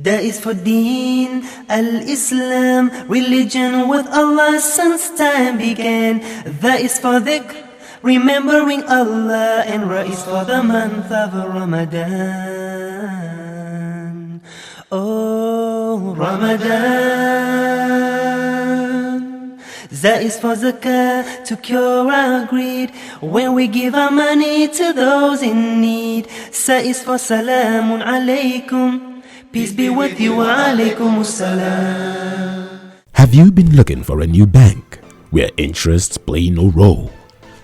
That is for Deen al-Islam, religion with Allah since time began. That is for dhikr, remembering Allah, and Ra is for the month of Ramadan. Oh, Ramadan. That is for zakah, to cure our greed, when we give our money to those in need. Sa is for salamun alaykum, peace be with you, wa alaykum assalam. Have you been looking for a new bank where interests play no role?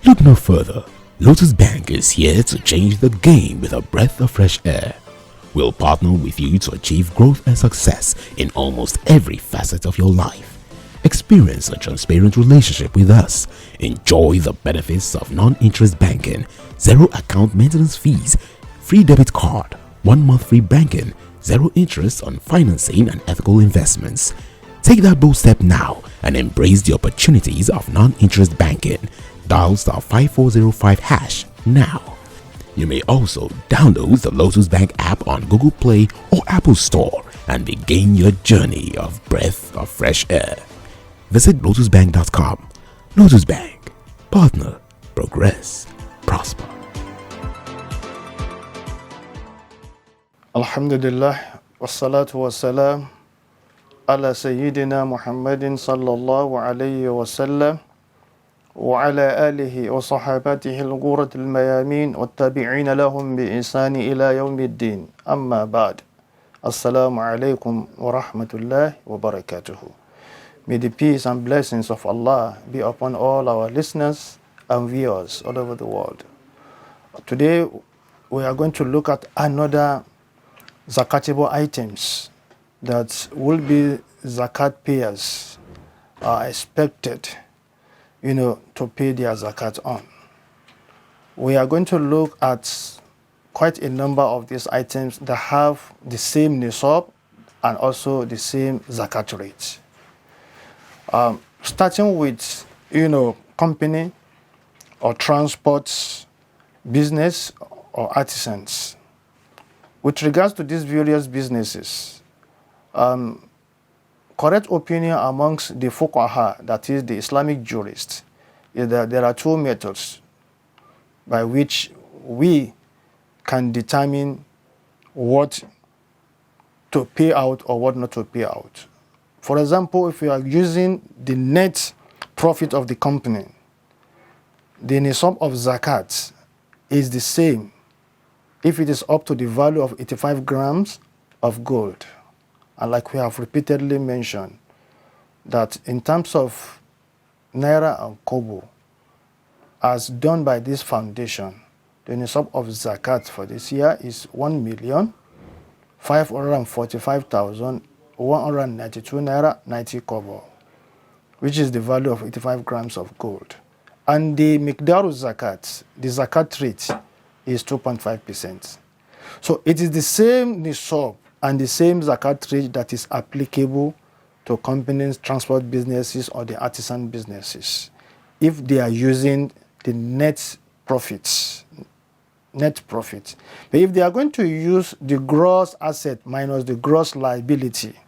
Look no further. Lotus Bank is here to change the game with a breath of fresh air. We'll partner with you to achieve growth and success in almost every facet of your life. Experience a transparent relationship with us. Enjoy the benefits of non-interest banking, zero account maintenance fees, free debit card, 1 month free banking, zero interest on financing and ethical investments. Take that bold step now and embrace the opportunities of non-interest banking. Dial *5405# now. You may also download the Lotus Bank app on Google Play or Apple Store and begin your journey of breath of fresh air. Visit lotusbank.com. Lotus Bank. Partner. Progress. Prosper. Alhamdulillah. Wassalatu wassalam ala Sayyidina Muhammadin sallallahu alayhi wa sallam wa ala alihi wa sahabatihi al-ghurat al-mayamin wa tabi'ina lahum bi ihsani ila yawmiddin. Amma ba'd. Assalamu alaykum wa rahmatullahi wa barakatuhu. May the peace and blessings of Allah be upon all our listeners and viewers all over the world. Today we are going to look at another zakatable items that will be zakat payers are expected, to pay their zakat on. We are going to look at quite a number of these items that have the same nisab and also the same zakat rate. Starting with, company or transport, business or artisans. With regards to these various businesses, correct opinion amongst the fuqaha, that is the Islamic jurists, is that there are two methods by which we can determine what to pay out or what not to pay out. For example, if you are using the net profit of the company, the nisab of zakat is the same if it is up to the value of 85 grams of gold. And like we have repeatedly mentioned, that in terms of naira and kobo, as done by this foundation, the nisab of zakat for this year is 1,545,192 naira 90 kobo, which is the value of 85 grams of gold. And the miqdaru zakat, the zakat rate, is 2.5%. So it is the same nisab and the same zakat rate that is applicable to companies, transport businesses, or the artisan businesses, if they are using the net profits. But if they are going to use the gross asset minus the gross liability,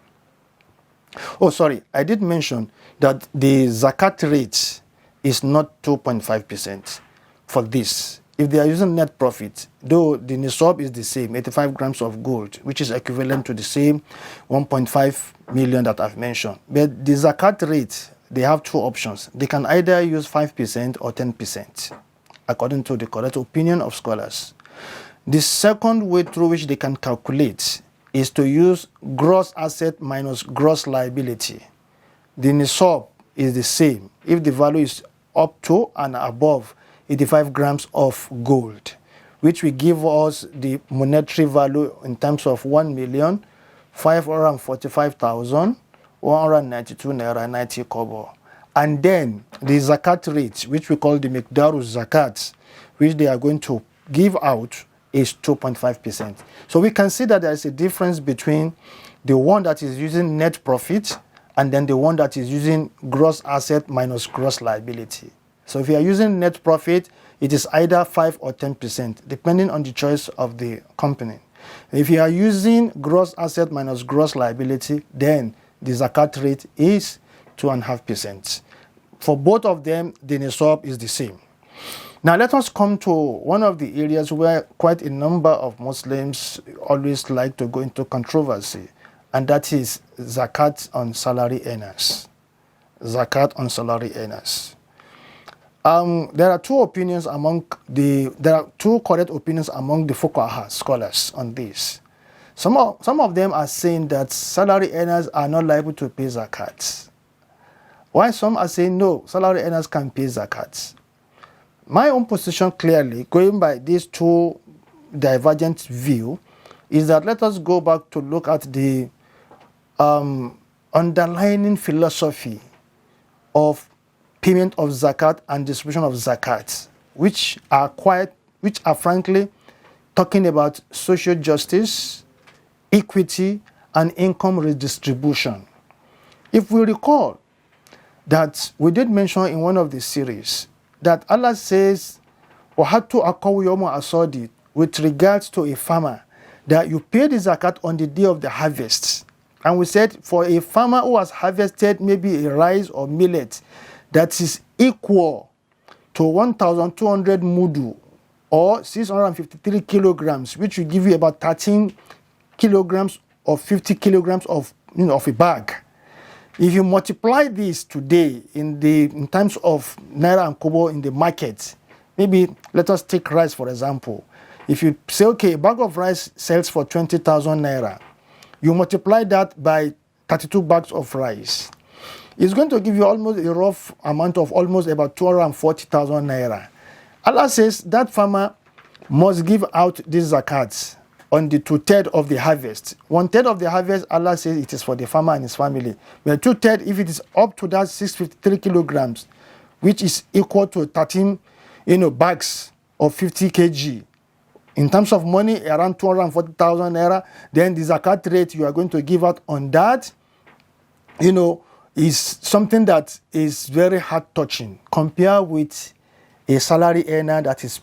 I did mention that the zakat rate is not 2.5% for this. If they are using net profit, though the nisab is the same, 85 grams of gold, which is equivalent to the same 1.5 million that I've mentioned. But the zakat rate, they have two options. They can either use 5% or 10%, according to the correct opinion of scholars. The second way through which they can calculate is to use gross asset minus gross liability. The nisab is the same if the value is up to and above 85 grams of gold, which will give us the monetary value in terms of 1,545,192 naira 90 kobo. And then the zakat rate, which we call the miqdaru zakat, which they are going to give out, is 2.5%. So we can see that there is a difference between the one that is using net profit and then the one that is using gross asset minus gross liability. So if you are using net profit, it is either 5 or 10%, depending on the choice of the company. If you are using gross asset minus gross liability, then the zakat rate is 2.5%. For both of them, the nisab is the same. Now let us come to one of the areas where quite a number of Muslims always like to go into controversy, and that is zakat on salary earners. Zakat on salary earners. There are two correct opinions among the fuqaha scholars on this. Some of them are saying that salary earners are not liable to pay zakat, while some are saying no, salary earners can pay zakat. My own position, clearly, going by these two divergent views, is that let us go back to look at the underlying philosophy of payment of zakat and distribution of zakat, which are frankly talking about social justice, equity, and income redistribution. If we recall that we did mention in one of the series that Allah says, وَحَتُّ أَقَوْ يَوْمَ أَصَادِ, with regards to a farmer, that you pay the zakat on the day of the harvest. And we said for a farmer who has harvested maybe a rice or millet that is equal to 1,200 mudu or 653 kilograms, which will give you about 13 kilograms or 50 kilograms of a bag. If you multiply this today in terms of naira and kobo in the market, maybe let us take rice for example. If you say, okay, a bag of rice sells for 20,000 naira, you multiply that by 32 bags of rice. It's going to give you almost a rough amount of almost about 240,000 naira. Allah says that farmer must give out these zakats on the 2/3 of the harvest. 1/3 of the harvest, Allah says it is for the farmer and his family. But 2/3, if it is up to that 653 kilograms, which is equal to 13 bags of 50 kg, in terms of money, around 240,000 naira, then the zakat rate you are going to give out on that, is something that is very heart-touching compared with a salary earner that is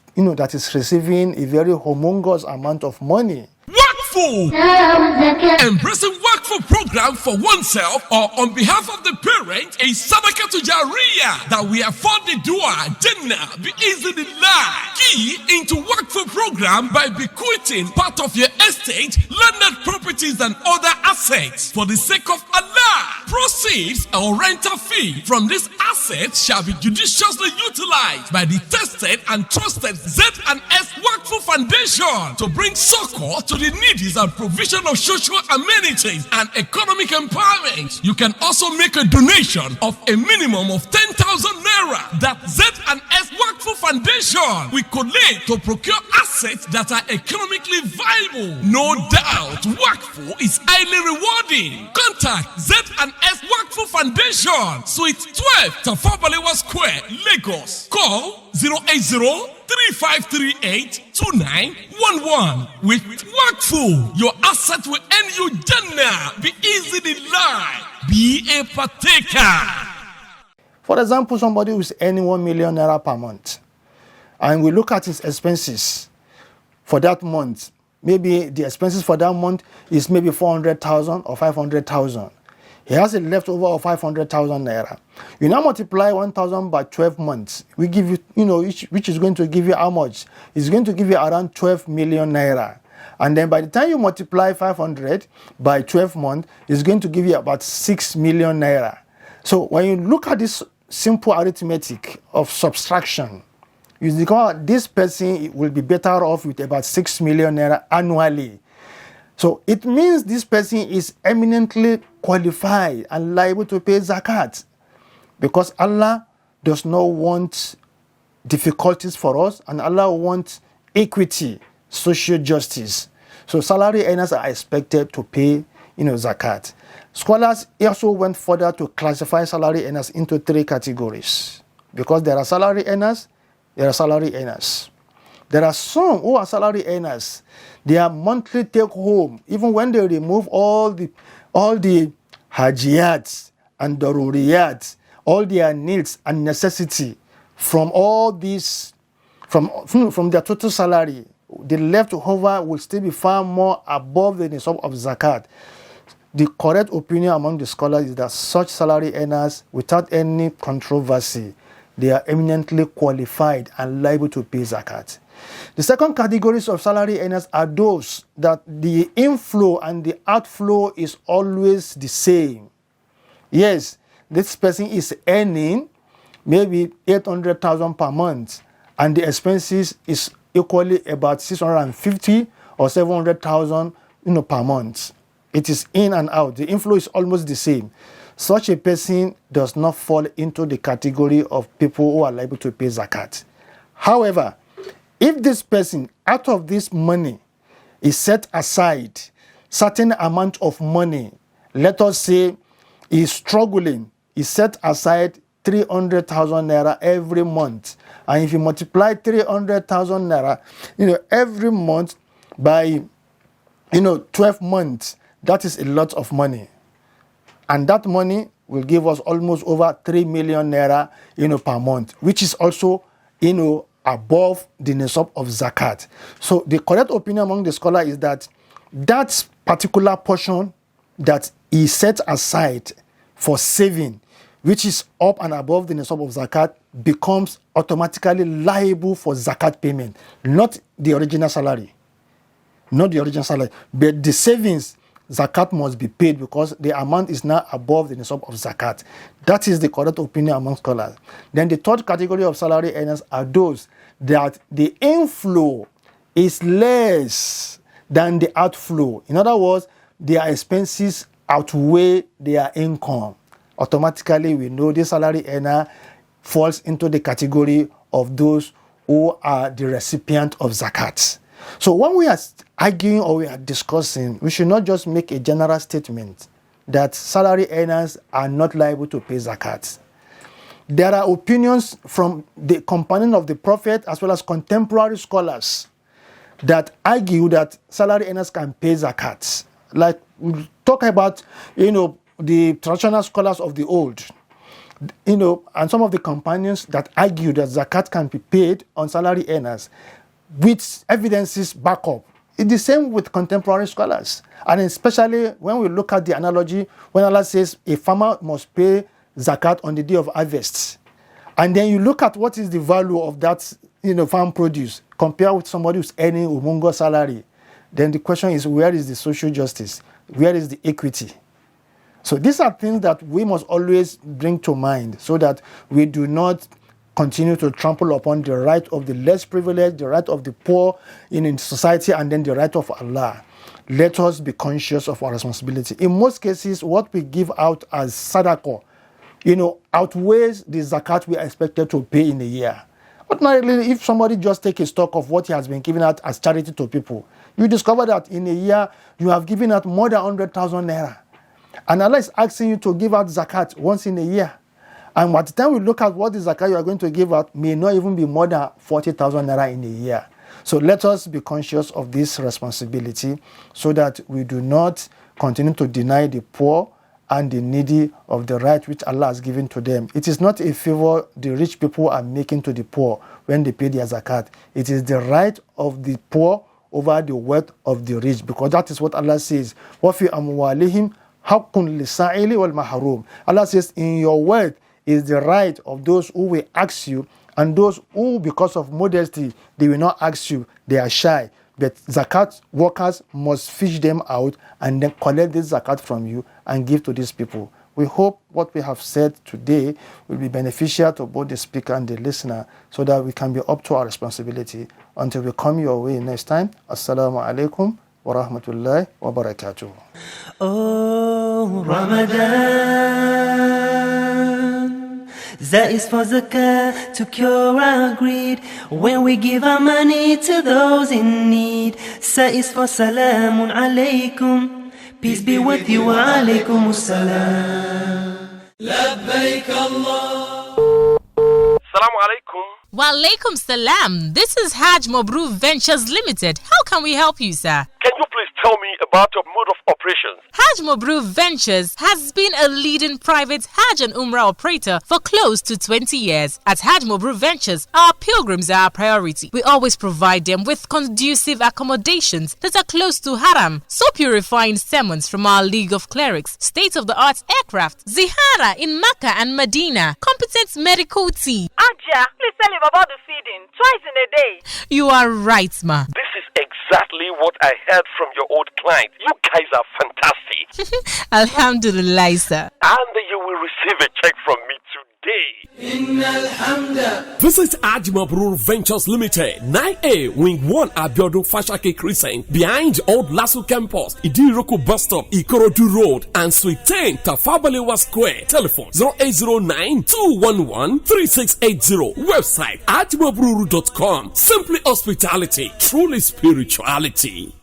receiving a very humongous amount of money. Wakfu! Embracing Wakfu program for oneself or on behalf of the parent is Sadaqah to Jariyah that we afford the dua Jannah be easily life. Key into Wakfu program by bequeathing part of your estate, landed properties and other assets for the sake of Allah. Proceeds or rental fee from this asset shall be judiciously utilized by the tested and trusted Z&S Wakfu Foundation to bring succor to the needy and provision of social amenities and economic empowerment. You can also make a donation of a minimum of 10,000 naira that Z&S Wakfu Foundation will collect to procure assets that are economically viable. No doubt, Wakfu is highly rewarding. Contact Z&S Wakfu Foundation, Suite 12, Tafawa Balewa Square, Lagos. Call 080-3538-2911. With Wakfu, your asset will earn you Jannah. Be easily life. Be a partaker. For example, somebody who is earning 1 million naira per month, and we look at his expenses for that month. Maybe the expenses for that month is maybe 400,000 or 500,000. He has a leftover of 500,000 naira. You now multiply 1,000 by 12 months. We give you, which is going to give you how much? It's going to give you around 12 million naira. And then by the time you multiply 500 by 12 months, it's going to give you about 6 million naira. So when you look at this simple arithmetic of subtraction, you discover this person will be better off with about 6 million naira annually. So it means this person is eminently qualified and liable to pay zakat, because Allah does not want difficulties for us, and Allah wants equity, social justice. So salary earners are expected to pay zakat. Scholars also went further to classify salary earners into 3 categories, because there are salary earners, there are salary earners. There are some who are salary earners. Their monthly take home, even when they remove all the hajiyats and daruriyats, all their needs and necessity from all these, from their total salary, the leftover will still be far more above the nisab of zakat. The correct opinion among the scholars is that such salary earners, without any controversy, they are eminently qualified and liable to pay zakat. The second categories of salary earners are those that the inflow and the outflow is always the same. Yes, this person is earning maybe 800,000 per month, and the expenses is equally about 650 or 700,000, per month. It is in and out. The inflow is almost the same. Such a person does not fall into the category of people who are liable to pay zakat. However, if this person, out of this money, is set aside certain amount of money, let us say he is struggling, he set aside 300,000 naira every month. And if you multiply 300,000 naira, every month by, 12 months, that is a lot of money. And that money will give us almost over 3 million naira, per month, which is also, above the nisab of zakat. So the correct opinion among the scholars is that that particular portion that is set aside for saving, which is up and above the nisab of zakat, becomes automatically liable for zakat payment, not the original salary. Not the original salary, but the savings, zakat must be paid because the amount is now above the nisab of zakat. That is the correct opinion among scholars. Then the third category of salary earners are those that the inflow is less than the outflow. In other words, their expenses outweigh their income. Automatically, we know this salary earner falls into the category of those who are the recipient of zakat. So when we are arguing or we are discussing, we should not just make a general statement that salary earners are not liable to pay zakat. There are opinions from the companion of the Prophet as well as contemporary scholars that argue that salary earners can pay zakat. Like we talk about, the traditional scholars of the old, and some of the companions that argue that zakat can be paid on salary earners with evidences back up. It's the same with contemporary scholars. And especially when we look at the analogy, when Allah says a farmer must pay zakat on the day of harvest. And then you look at what is the value of that, farm produce, compared with somebody who's earning a humongous salary. Then the question is, where is the social justice? Where is the equity? So these are things that we must always bring to mind so that we do not continue to trample upon the right of the less privileged, the right of the poor in society, and then the right of Allah. Let us be conscious of our responsibility. In most cases, what we give out as sadaqah, outweighs the zakat we are expected to pay in a year. Ordinarily, if somebody just take a stock of what he has been giving out as charity to people, you discover that in a year, you have given out more than 100,000 naira. And Allah is asking you to give out zakat once in a year. And by the time we look at what the zakat you are going to give out may not even be more than 40,000 naira in a year. So let us be conscious of this responsibility so that we do not continue to deny the poor and the needy of the right which Allah has given to them. It is not a favor the rich people are making to the poor when they pay their zakat. It is the right of the poor over the wealth of the rich, because that is what Allah says. وَفِي أَمْوَالِهِمْ حَقٌّ لِلسَّائِلِ وَالْمَحْرُومِ. Allah says, in your wealth is the right of those who will ask you, and those who, because of modesty, they will not ask you, they are shy. But zakat workers must fish them out and then collect this zakat from you and give to these people. We hope what we have said today will be beneficial to both the speaker and the listener so that we can be up to our responsibility. Until we come your way next time, Assalamu alaikum wa rahmatullahi wa barakatuh. Oh, Ramadan, that is for zakah to cure our greed. When we give our money to those in need, that is for salamun alaikum. Peace be with you, wa alaikum assalam. Labbaik Allah. Assalamu alaikum. Wa alaikum salam. This is Hajj Mabrur Ventures Limited. How can we help you, sir? Can you please tell me about your mode of operations? Hajj Mabrur Ventures has been a leading private Hajj and Umrah operator for close to 20 years. At Hajj Mabrur Ventures, our pilgrims are our priority. We always provide them with conducive accommodations that are close to Haram, soap-purifying sermons from our League of Clerics, state-of-the-art aircraft, zihara in Mecca and Medina, competent medical team. Aja, please tell him about the feeding, twice in a day. You are right, ma. This is exactly what I heard from your old client. You guys are fantastic. Alhamdulillah, sir. And you will receive a check from me today. Visit Hajj Mabrur Ventures Limited, 9A, Wing 1, Abiodun Fashake Crescent, behind Old Lasso Campus, Idiroko Bus Stop, Ikorodu Road, and Suite 10, Tafabalewa Square. Telephone 0809-211-3680. Website hajmabruru.com. Simply hospitality, truly spirituality.